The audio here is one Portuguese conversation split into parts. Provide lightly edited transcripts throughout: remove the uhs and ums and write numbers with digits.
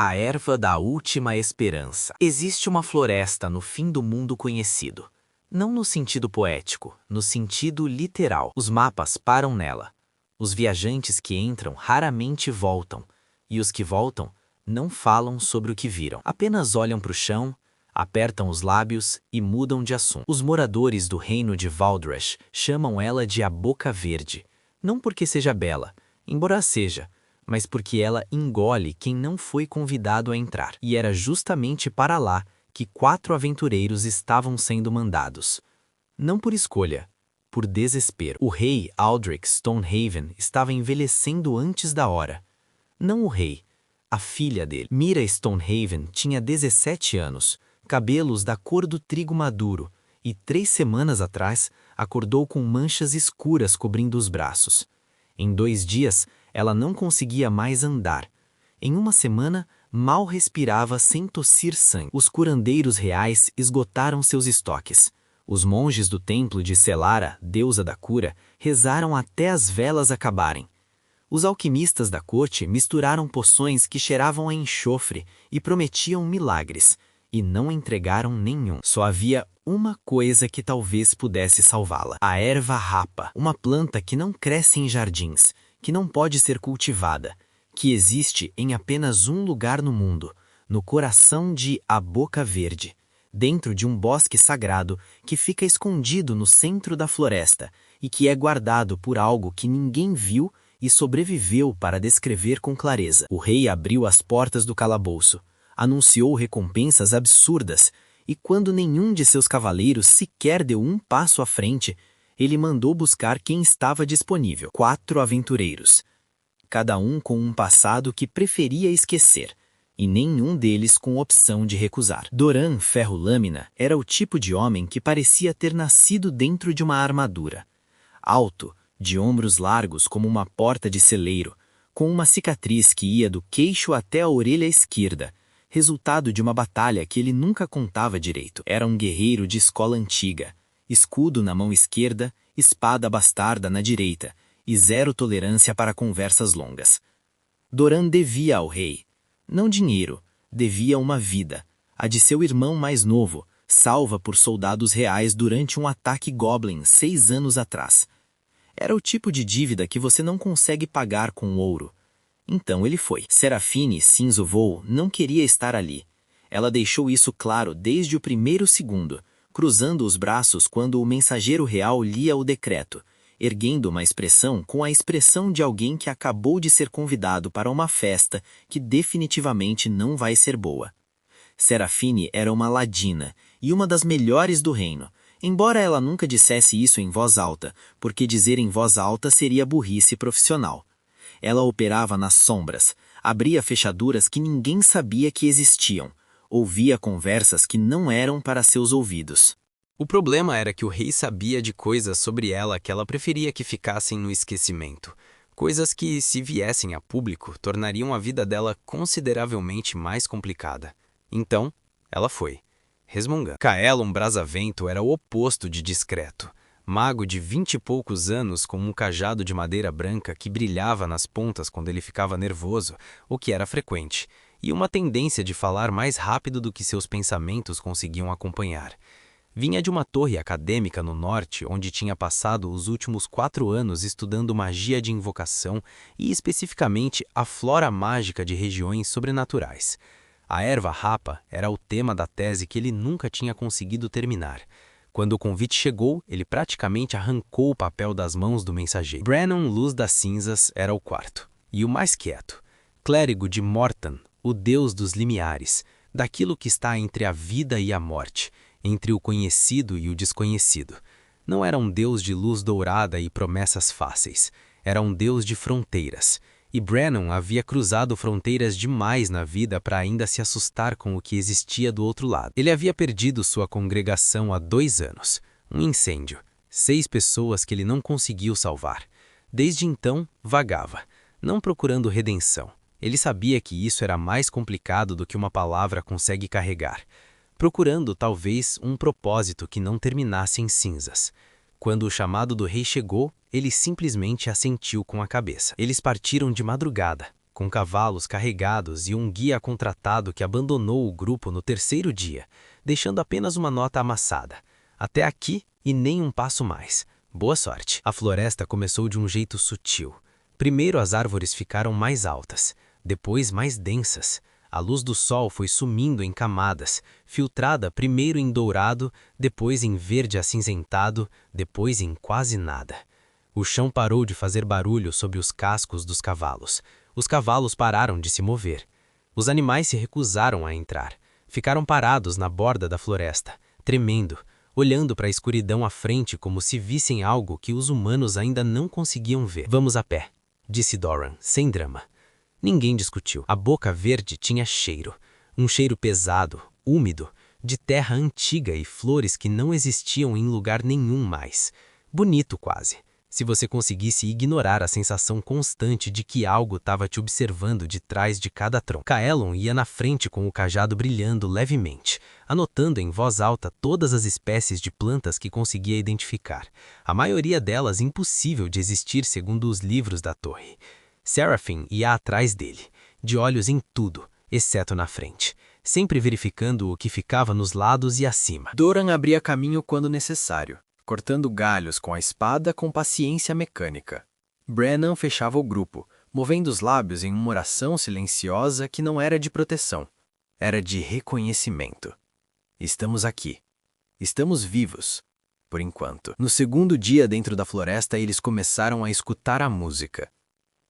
A erva da última esperança. Existe uma floresta no fim do mundo conhecido. Não no sentido poético, no sentido literal. Os mapas param nela. Os viajantes que entram raramente voltam. E os que voltam não falam sobre o que viram. Apenas olham para o chão, apertam os lábios e mudam de assunto. Os moradores do reino de Valdrash chamam ela de a Boca Verde. Não porque seja bela, embora a seja, mas porque ela engole quem não foi convidado a entrar. E era justamente para lá que 4 aventureiros estavam sendo mandados. Não por escolha, por desespero. O rei Aldrich Stonehaven estava envelhecendo antes da hora. Não o rei, a filha dele. Mira Stonehaven tinha 17 anos, cabelos da cor do trigo maduro, e 3 semanas atrás acordou com manchas escuras cobrindo os braços. Em 2 dias, ela não conseguia mais andar. Em 1 semana, mal respirava sem tossir sangue. Os curandeiros reais esgotaram seus estoques. Os monges do templo de Selara, deusa da cura, rezaram até as velas acabarem. Os alquimistas da corte misturaram poções que cheiravam a enxofre e prometiam milagres, e não entregaram nenhum. Só havia uma coisa que talvez pudesse salvá-la: a erva rapa, uma planta que não cresce em jardins, que não pode ser cultivada, que existe em apenas um lugar no mundo, no coração de A Boca Verde, dentro de um bosque sagrado que fica escondido no centro da floresta e que é guardado por algo que ninguém viu e sobreviveu para descrever com clareza. O rei abriu as portas do calabouço, anunciou recompensas absurdas, e quando nenhum de seus cavaleiros sequer deu um passo à frente, ele mandou buscar quem estava disponível: 4 aventureiros, cada um com um passado que preferia esquecer, e nenhum deles com opção de recusar. Doran Ferro-Lâmina era o tipo de homem que parecia ter nascido dentro de uma armadura. Alto, de ombros largos como uma porta de celeiro, com uma cicatriz que ia do queixo até a orelha esquerda, resultado de uma batalha que ele nunca contava direito. Era um guerreiro de escola antiga, escudo na mão esquerda, espada bastarda na direita, e zero tolerância para conversas longas. Doran devia ao rei, não dinheiro, devia uma vida, a de seu irmão mais novo, salva por soldados reais durante um ataque goblin 6 anos atrás. Era o tipo de dívida que você não consegue pagar com ouro. Então ele foi. Serafine Cinzovou não queria estar ali. Ela deixou isso claro desde o primeiro segundo, cruzando os braços quando o mensageiro real lia o decreto, erguendo uma expressão com a expressão de alguém que acabou de ser convidado para uma festa que definitivamente não vai ser boa. Serafine era uma ladina e uma das melhores do reino, embora ela nunca dissesse isso em voz alta, porque dizer em voz alta seria burrice profissional. Ela operava nas sombras, abria fechaduras que ninguém sabia que existiam, ouvia conversas que não eram para seus ouvidos. O problema era que o rei sabia de coisas sobre ela que ela preferia que ficassem no esquecimento. Coisas que, se viessem a público, tornariam a vida dela consideravelmente mais complicada. Então, ela foi, resmungando. Caelum Brasavento era o oposto de discreto. Mago de 20 e poucos anos com um cajado de madeira branca que brilhava nas pontas quando ele ficava nervoso, o que era frequente, e uma tendência de falar mais rápido do que seus pensamentos conseguiam acompanhar. Vinha de uma torre acadêmica no norte, onde tinha passado os últimos 4 anos estudando magia de invocação e especificamente a flora mágica de regiões sobrenaturais. A erva rapa era o tema da tese que ele nunca tinha conseguido terminar. Quando o convite chegou, ele praticamente arrancou o papel das mãos do mensageiro. Brannon Luz das Cinzas era o quarto, e o mais quieto. Clérigo de Mortan, o deus dos limiares, daquilo que está entre a vida e a morte, entre o conhecido e o desconhecido. Não era um deus de luz dourada e promessas fáceis, era um deus de fronteiras. E Brannon havia cruzado fronteiras demais na vida para ainda se assustar com o que existia do outro lado. Ele havia perdido sua congregação há 2 anos. Um incêndio. 6 pessoas que ele não conseguiu salvar. Desde então, vagava, não procurando redenção. Ele sabia que isso era mais complicado do que uma palavra consegue carregar. Procurando, talvez, um propósito que não terminasse em cinzas. Quando o chamado do rei chegou, ele simplesmente assentiu com a cabeça. Eles partiram de madrugada, com cavalos carregados e um guia contratado que abandonou o grupo no terceiro dia, deixando apenas uma nota amassada. Até aqui e nem um passo mais. Boa sorte. A floresta começou de um jeito sutil. Primeiro as árvores ficaram mais altas, depois mais densas. A luz do sol foi sumindo em camadas, filtrada primeiro em dourado, depois em verde acinzentado, depois em quase nada. O chão parou de fazer barulho sob os cascos dos cavalos. Os cavalos pararam de se mover. Os animais se recusaram a entrar. Ficaram parados na borda da floresta, tremendo, olhando para a escuridão à frente como se vissem algo que os humanos ainda não conseguiam ver. Vamos a pé, disse Doran, sem drama. Ninguém discutiu. A boca verde tinha cheiro. Um cheiro pesado, úmido, de terra antiga e flores que não existiam em lugar nenhum mais. Bonito quase, se você conseguisse ignorar a sensação constante de que algo estava te observando de trás de cada tronco. Kaelon ia na frente com o cajado brilhando levemente, anotando em voz alta todas as espécies de plantas que conseguia identificar. A maioria delas impossível de existir segundo os livros da torre. Seraphim ia atrás dele, de olhos em tudo, exceto na frente, sempre verificando o que ficava nos lados e acima. Doran abria caminho quando necessário, cortando galhos com a espada com paciência mecânica. Brennan fechava o grupo, movendo os lábios em uma oração silenciosa que não era de proteção, era de reconhecimento. Estamos aqui. Estamos vivos, por enquanto. No segundo dia dentro da floresta, eles começaram a escutar a música.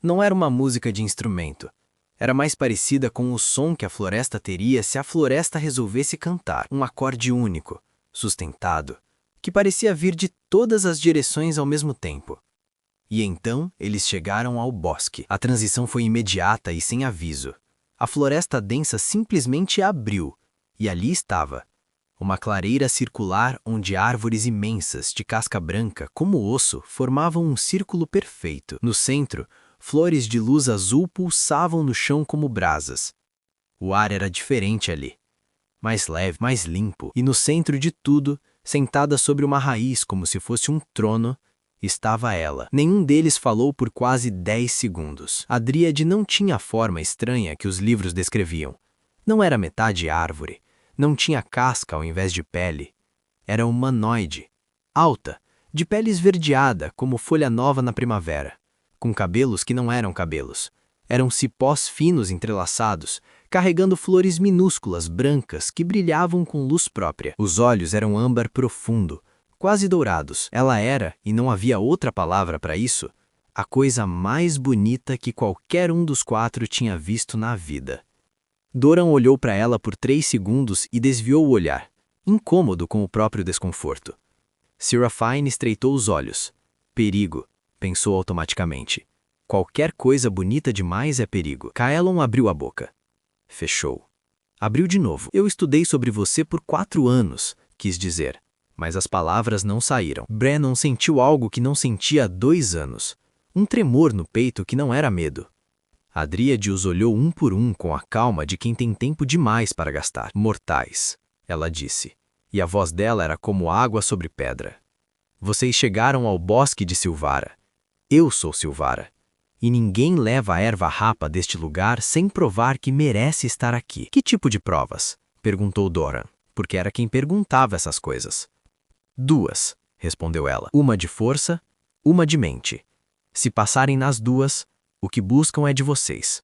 Não era uma música de instrumento. Era mais parecida com o som que a floresta teria se a floresta resolvesse cantar. Um acorde único, sustentado, que parecia vir de todas as direções ao mesmo tempo. E então eles chegaram ao bosque. A transição foi imediata e sem aviso. A floresta densa simplesmente abriu, e ali estava. Uma clareira circular onde árvores imensas de casca branca, como osso, formavam um círculo perfeito. No centro, flores de luz azul pulsavam no chão como brasas. O ar era diferente ali, mais leve, mais limpo, e no centro de tudo, sentada sobre uma raiz como se fosse um trono, estava ela. Nenhum deles falou por quase 10 segundos. A dríade não tinha a forma estranha que os livros descreviam. Não era metade árvore, não tinha casca ao invés de pele. Era humanoide, alta, de pele esverdeada como folha nova na primavera, com cabelos que não eram cabelos. Eram cipós finos entrelaçados, carregando flores minúsculas brancas que brilhavam com luz própria. Os olhos eram âmbar profundo, quase dourados. Ela era, e não havia outra palavra para isso, a coisa mais bonita que qualquer um dos 4 tinha visto na vida. Doran olhou para ela por 3 segundos e desviou o olhar, incômodo com o próprio desconforto. Seraphine estreitou os olhos. Perigo, pensou automaticamente. Qualquer coisa bonita demais é perigo. Kaelon abriu a boca. Fechou. Abriu de novo. Eu estudei sobre você por 4 anos, quis dizer, mas as palavras não saíram. Brennan sentiu algo que não sentia há 2 anos. Um tremor no peito que não era medo. A dríade os olhou um por um com a calma de quem tem tempo demais para gastar. Mortais, ela disse, e a voz dela era como água sobre pedra. Vocês chegaram ao bosque de Silvara. Eu sou Silvara. E ninguém leva a erva rapa deste lugar sem provar que merece estar aqui. Que tipo de provas? Perguntou Doran, porque era quem perguntava essas coisas. 2, respondeu ela. Uma de força, uma de mente. Se passarem nas 2, o que buscam é de vocês.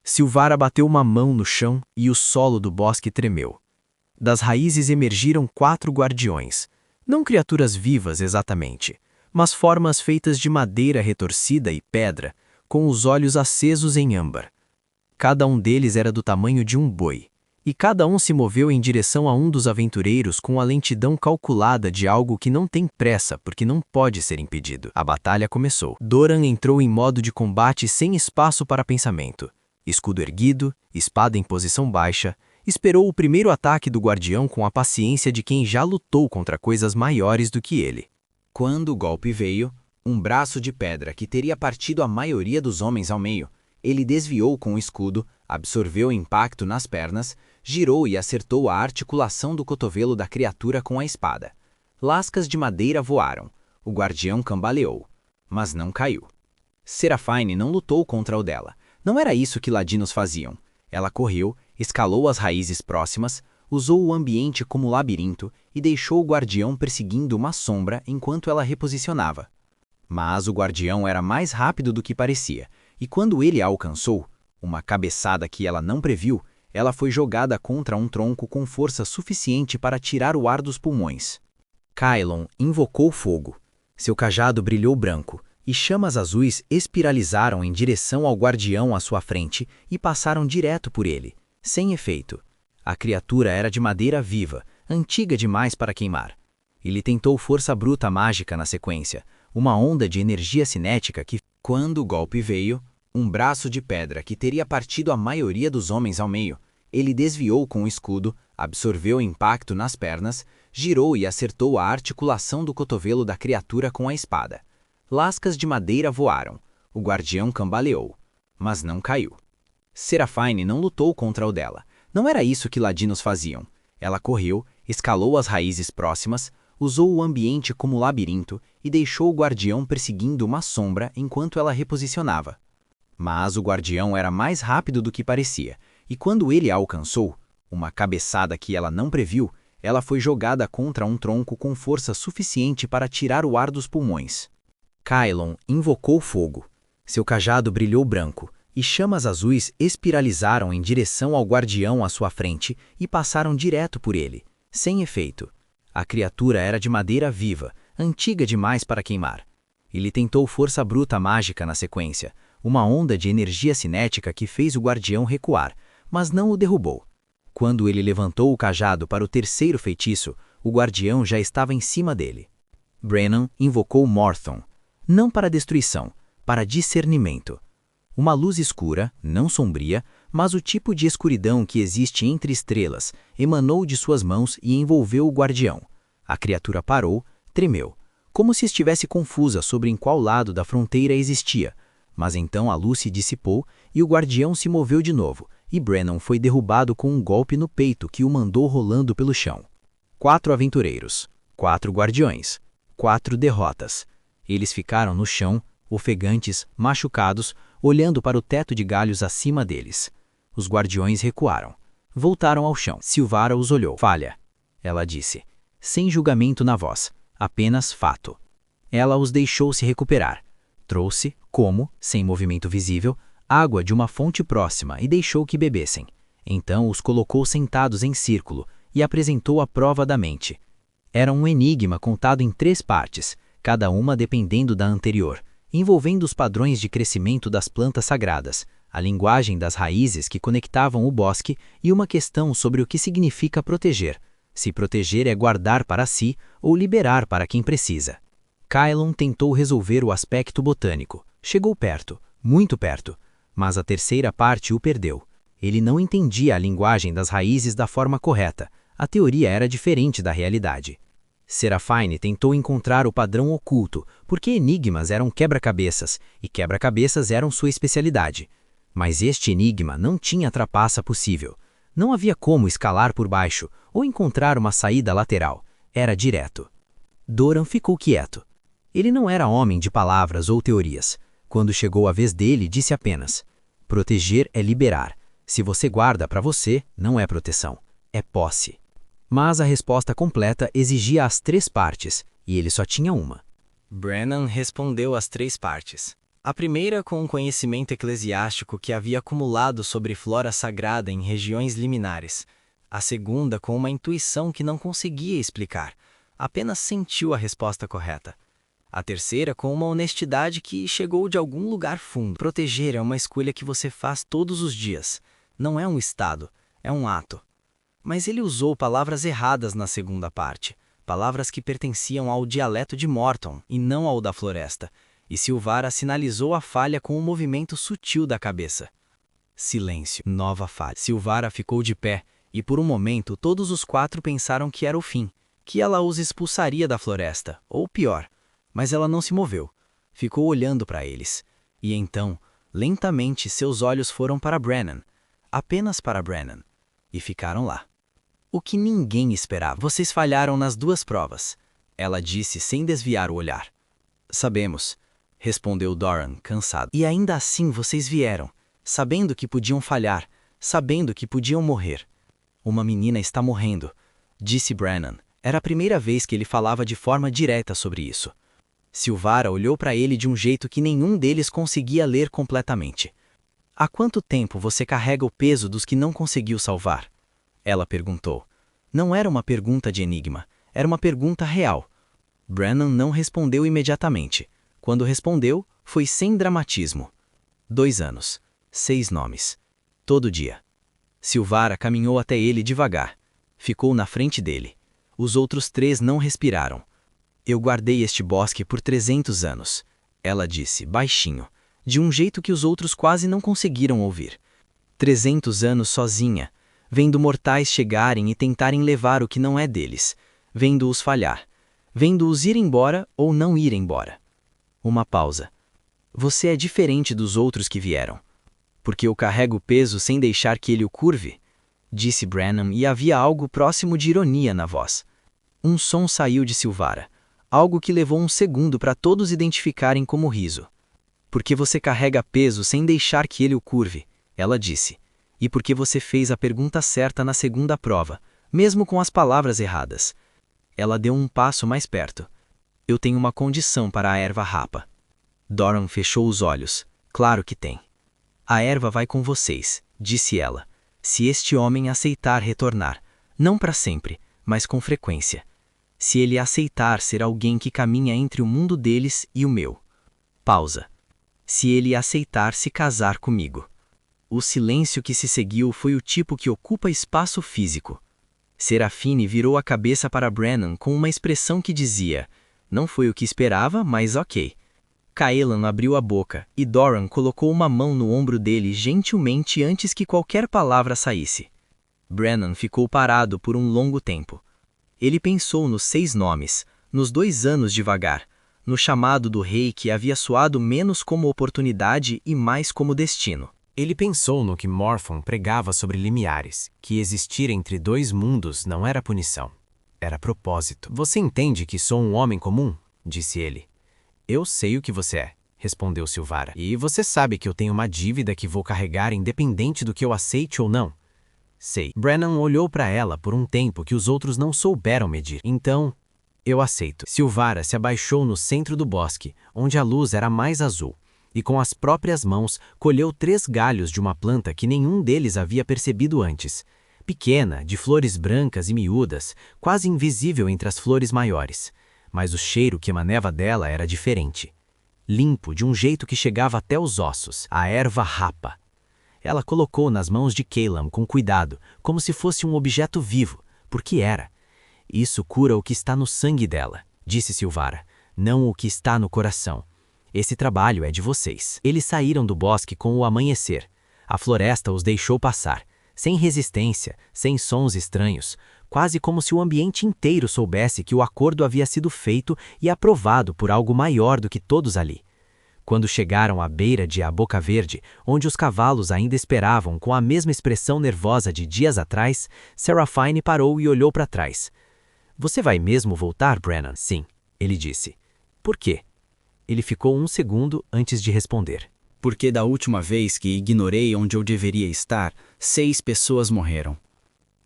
Silvara bateu uma mão no chão e o solo do bosque tremeu. Das raízes emergiram 4 guardiões. Não criaturas vivas exatamente, mas formas feitas de madeira retorcida e pedra, com os olhos acesos em âmbar. Cada um deles era do tamanho de um boi, e cada um se moveu em direção a um dos aventureiros com a lentidão calculada de algo que não tem pressa porque não pode ser impedido. A batalha começou. Doran entrou em modo de combate sem espaço para pensamento. Escudo erguido, espada em posição baixa, esperou o primeiro ataque do guardião com a paciência de quem já lutou contra coisas maiores do que ele. Quando o golpe veio, um braço de pedra que teria partido a maioria dos homens ao meio, ele desviou com o escudo, absorveu o impacto nas pernas, girou e acertou a articulação do cotovelo da criatura com a espada. Lascas de madeira voaram. O guardião cambaleou, mas não caiu. Seraphine não lutou contra o dela. Não era isso que ladinos faziam. Ela correu, escalou as raízes próximas, usou o ambiente como labirinto e deixou o guardião perseguindo uma sombra enquanto ela reposicionava. Mas o guardião era mais rápido do que parecia, e quando ele a alcançou, uma cabeçada que ela não previu, ela foi jogada contra um tronco com força suficiente para tirar o ar dos pulmões. Kylon invocou fogo. Seu cajado brilhou branco, e chamas azuis espiralizaram em direção ao guardião à sua frente e passaram direto por ele, sem efeito. A criatura era de madeira viva, antiga demais para queimar. Ele tentou força bruta mágica na sequência, uma onda de energia cinética que, quando o golpe veio, um braço de pedra que teria partido a maioria dos homens ao meio, ele desviou com o escudo, absorveu o impacto nas pernas, girou e acertou a articulação do cotovelo da criatura com a espada. Lascas de madeira voaram. O guardião cambaleou, mas não caiu. Seraphine não lutou contra o dela. Não era isso que ladinos faziam. Ela correu, escalou as raízes próximas, usou o ambiente como labirinto e deixou o guardião perseguindo uma sombra enquanto ela reposicionava. Mas o guardião era mais rápido do que parecia, e quando ele a alcançou, uma cabeçada que ela não previu, ela foi jogada contra um tronco com força suficiente para tirar o ar dos pulmões. Kylon invocou fogo. Seu cajado brilhou branco, e chamas azuis espiralizaram em direção ao guardião à sua frente e passaram direto por ele, sem efeito. A criatura era de madeira viva, antiga demais para queimar. Ele tentou força bruta mágica na sequência, uma onda de energia cinética que fez o guardião recuar, mas não o derrubou. Quando ele levantou o cajado para o terceiro feitiço, o guardião já estava em cima dele. Brennan invocou Morthon, não para destruição, para discernimento. Uma luz escura, não sombria, mas o tipo de escuridão que existe entre estrelas, emanou de suas mãos e envolveu o guardião. A criatura parou, tremeu, como se estivesse confusa sobre em qual lado da fronteira existia, mas então a luz se dissipou e o guardião se moveu de novo, e Brennan foi derrubado com um golpe no peito que o mandou rolando pelo chão. 4 aventureiros, 4 guardiões, 4 derrotas. Eles ficaram no chão, ofegantes, machucados, olhando para o teto de galhos acima deles. Os guardiões recuaram. Voltaram ao chão. Silvara os olhou. Falha, ela disse, sem julgamento na voz, apenas fato. Ela os deixou se recuperar. Trouxe, como, sem movimento visível, água de uma fonte próxima e deixou que bebessem. Então os colocou sentados em círculo e apresentou a prova da mente. Era um enigma contado em 3 partes, cada uma dependendo da anterior, envolvendo os padrões de crescimento das plantas sagradas, a linguagem das raízes que conectavam o bosque e uma questão sobre o que significa proteger. Se proteger é guardar para si ou liberar para quem precisa. Kylon tentou resolver o aspecto botânico. Chegou perto, muito perto, mas a terceira parte o perdeu. Ele não entendia a linguagem das raízes da forma correta. A teoria era diferente da realidade. Seraphine tentou encontrar o padrão oculto, porque enigmas eram quebra-cabeças, e quebra-cabeças eram sua especialidade. Mas este enigma não tinha trapaça possível. Não havia como escalar por baixo, ou encontrar uma saída lateral. Era direto. Doran ficou quieto. Ele não era homem de palavras ou teorias. Quando chegou a vez dele, disse apenas: proteger é liberar. Se você guarda para você, não é proteção, é posse. Mas a resposta completa exigia as 3 partes, e ele só tinha uma. Brennan respondeu as 3 partes. A primeira com um conhecimento eclesiástico que havia acumulado sobre flora sagrada em regiões liminares. A segunda com uma intuição que não conseguia explicar, apenas sentiu a resposta correta. A terceira com uma honestidade que chegou de algum lugar fundo. Proteger é uma escolha que você faz todos os dias. Não é um estado, é um ato. Mas ele usou palavras erradas na segunda parte, palavras que pertenciam ao dialeto de Morthon e não ao da floresta, e Silvara sinalizou a falha com um movimento sutil da cabeça. Silêncio, nova falha. Silvara ficou de pé, e por um momento todos os 4 pensaram que era o fim, que ela os expulsaria da floresta, ou pior. Mas ela não se moveu, ficou olhando para eles, e então, lentamente seus olhos foram para Brennan, apenas para Brennan, e ficaram lá. O que ninguém esperava. Vocês falharam nas 2 provas, ela disse sem desviar o olhar. Sabemos, respondeu Doran, cansado. E ainda assim vocês vieram. sabendo que podiam falhar, sabendo que podiam morrer. Uma menina está morrendo, disse Brennan. Era a primeira vez que ele falava de forma direta sobre isso. Silvara olhou para ele de um jeito que nenhum deles conseguia ler completamente. Há quanto tempo você carrega o peso dos que não conseguiu salvar? Ela perguntou. Não era uma pergunta de enigma, era uma pergunta real. Brennan não respondeu imediatamente. Quando respondeu, foi sem dramatismo. 2 anos. 6 nomes. Todo dia. Silvara caminhou até ele devagar. Ficou na frente dele. Os outros 3 não respiraram. Eu guardei este bosque por 300 anos, ela disse, baixinho, de um jeito que os outros quase não conseguiram ouvir. 300 anos sozinha, vendo mortais chegarem e tentarem levar o que não é deles, vendo-os falhar, vendo-os ir embora ou não ir embora. Uma pausa. Você é diferente dos outros que vieram. Porque eu carrego o peso sem deixar que ele o curve? Disse Brennan e havia algo próximo de ironia na voz. Um som saiu de Silvara. Algo que levou um segundo para todos identificarem como riso. Porque você carrega peso sem deixar que ele o curve, ela disse. E porque você fez a pergunta certa na segunda prova, mesmo com as palavras erradas. Ela deu um passo mais perto. Eu tenho uma condição para a erva rapa. Doran fechou os olhos. Claro que tem. A erva vai com vocês, disse ela. Se este homem aceitar retornar, não para sempre, mas com frequência. Se ele aceitar ser alguém que caminha entre o mundo deles e o meu. Pausa. Se ele aceitar se casar comigo. O silêncio que se seguiu foi o tipo que ocupa espaço físico. Serafine virou a cabeça para Brennan com uma expressão que dizia: não foi o que esperava, mas ok. Kaelan abriu a boca e Doran colocou uma mão no ombro dele gentilmente antes que qualquer palavra saísse. Brennan ficou parado por um longo tempo. Ele pensou nos 6 nomes, nos 2 anos devagar, no chamado do rei que havia soado menos como oportunidade e mais como destino. Ele pensou no que Morphon pregava sobre limiares, que existir entre 2 mundos não era punição, era propósito. Você entende que sou um homem comum? Disse ele. Eu sei o que você é, respondeu Silvara. E você sabe que eu tenho uma dívida que vou carregar independente do que eu aceite ou não. Sei. Brennan olhou para ela por um tempo que os outros não souberam medir. Então, eu aceito. Silvara se abaixou no centro do bosque, onde a luz era mais azul, e com as próprias mãos colheu 3 galhos de uma planta que nenhum deles havia percebido antes. Pequena, de flores brancas e miúdas, quase invisível entre as flores maiores. Mas o cheiro que emanava dela era diferente. Limpo, de um jeito que chegava até os ossos, a erva rapa. Ela colocou nas mãos de Caleb com cuidado, como se fosse um objeto vivo, porque era. Isso cura o que está no sangue dela, disse Silvara, não o que está no coração. Esse trabalho é de vocês. Eles saíram do bosque com o amanhecer. A floresta os deixou passar, sem resistência, sem sons estranhos, quase como se o ambiente inteiro soubesse que o acordo havia sido feito e aprovado por algo maior do que todos ali. Quando chegaram à beira de A Boca Verde, onde os cavalos ainda esperavam com a mesma expressão nervosa de dias atrás, Serafine parou e olhou para trás. Você vai mesmo voltar, Brennan? Sim, ele disse. Por quê? Ele ficou um segundo antes de responder. Porque da última vez que ignorei onde eu deveria estar, 6 pessoas morreram.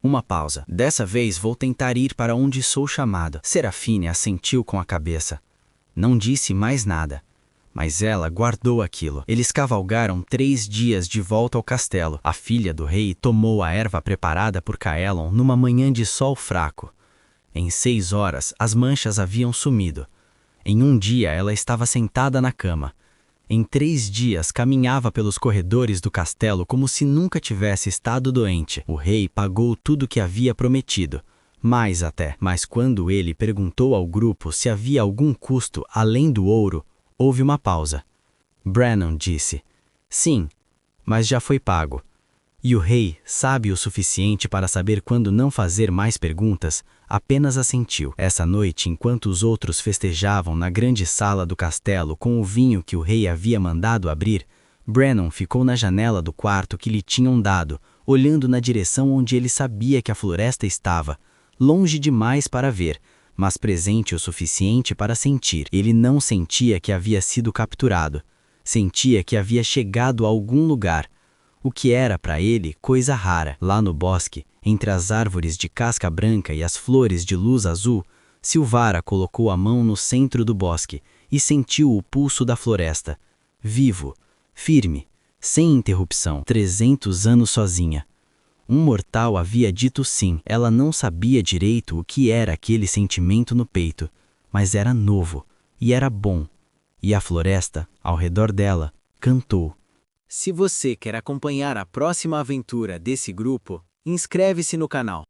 Uma pausa. Dessa vez vou tentar ir para onde sou chamado. Serafine assentiu com a cabeça. Não disse mais nada. Mas ela guardou aquilo. Eles cavalgaram 3 dias de volta ao castelo. A filha do rei tomou a erva preparada por Kaelon numa manhã de sol fraco. Em 6 horas, as manchas haviam sumido. Em um dia, ela estava sentada na cama. Em 3 dias, caminhava pelos corredores do castelo como se nunca tivesse estado doente. O rei pagou tudo o que havia prometido. Mais até. Mas quando ele perguntou ao grupo se havia algum custo além do ouro, houve uma pausa. Brennan disse, sim, mas já foi pago. E o rei, sábio o suficiente para saber quando não fazer mais perguntas, apenas assentiu. Essa noite, enquanto os outros festejavam na grande sala do castelo com o vinho que o rei havia mandado abrir, Brennan ficou na janela do quarto que lhe tinham dado, olhando na direção onde ele sabia que a floresta estava, longe demais para ver, mas presente o suficiente para sentir. Ele não sentia que havia sido capturado. Sentia que havia chegado a algum lugar, o que era para ele coisa rara. Lá no bosque, entre as árvores de casca branca e as flores de luz azul, Silvara colocou a mão no centro do bosque e sentiu o pulso da floresta. Vivo, firme, sem interrupção. 300 anos sozinha. Um mortal havia dito sim. Ela não sabia direito o que era aquele sentimento no peito, mas era novo e era bom. E a floresta, ao redor dela, cantou. Se você quer acompanhar a próxima aventura desse grupo, inscreve-se no canal.